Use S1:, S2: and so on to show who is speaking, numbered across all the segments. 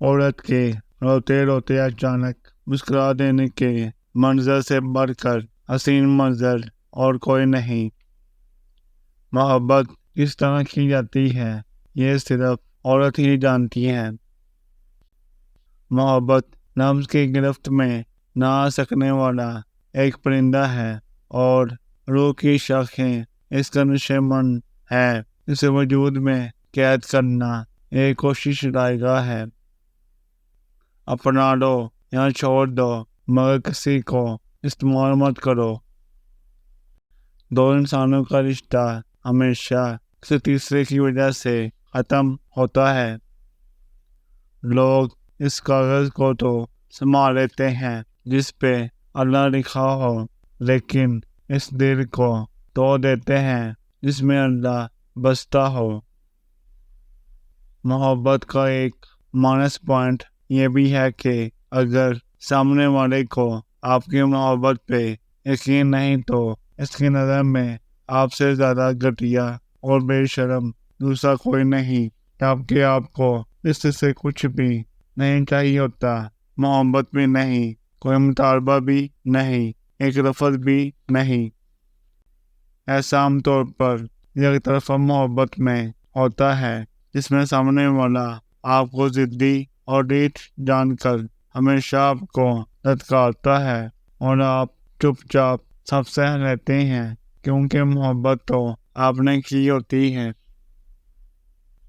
S1: عورت کے روتے روتے اچانک مسکرا دینے کے منظر سے بڑھ کر حسین منظر اور کوئی نہیں۔ محبت کس طرح کی جاتی ہے یہ صرف عورت ہی جانتی ہے۔ محبت نفس کی گرفت میں نہ آ سکنے والا ایک پرندہ ہے اور روح کی شاخیں اس کا نشیمن ہے۔ اسے وجود میں قید کرنا ایک کوشش رائگاں ہے۔ اپنا لو یا چھوڑ دو مگر کسی کو استعمال مت کرو۔ دو انسانوں کا رشتہ ہمیشہ کسی تیسرے کی وجہ سے ختم ہوتا ہے۔ لوگ اس کاغذ کو تو سنبھال لیتے ہیں جس پہ اللہ لکھا ہو، لیکن اس دل کو توڑ دیتے ہیں جس میں اللہ بستا ہو۔ محبت کا ایک مائنس پوائنٹ یہ بھی ہے کہ اگر سامنے والے کو آپ کی محبت پہ یقین نہیں تو اس کی نظر میں آپ سے زیادہ گھٹیا اور بے شرم دوسرا کوئی نہیں، جبکہ آپ کو اس سے کچھ بھی نہیں چاہیے ہوتا، محبت بھی نہیں، کوئی مطالبہ بھی نہیں، ایک لفظ بھی نہیں۔ ایسا عام طور پر ایک طرفہ محبت میں ہوتا ہے جس میں سامنے والا آپ کو ضدی اور ڈھیٹ جان کر ہمیشہ آپ کو لتکارتا ہے اور آپ چپ چاپ سب سہ لیتے ہیں کیونکہ محبت تو آپ نے کی ہوتی ہے۔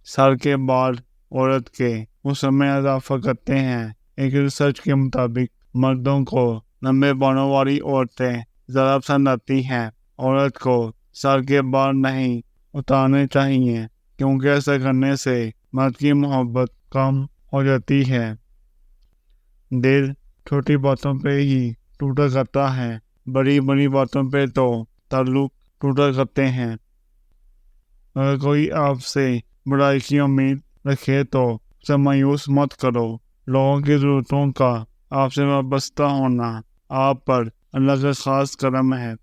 S1: سر کے بال عورت کے حسن میں اضافہ کرتے ہیں۔ ایک ریسرچ کے مطابق مردوں کو لمبے بالوں والی عورتیں زیادہ پسند آتی ہیں۔ عورت کو سر کے بال نہیں اتارنے چاہیے کیونکہ ایسا کرنے سے مرد کی محبت کم ہو جاتی ہے۔ دل چھوٹی باتوں پہ ہی ٹوٹا کرتا ہے، بڑی بڑی باتوں پہ تو تعلق ٹوٹا کرتے ہیں۔ اگر کوئی آپ سے بڑائی کی امید رکھے تو اسے مایوس مت کرو۔ لوگوں کی ضرورتوں کا آپ سے وابستہ ہونا آپ پر اللہ کا خاص کرم ہے۔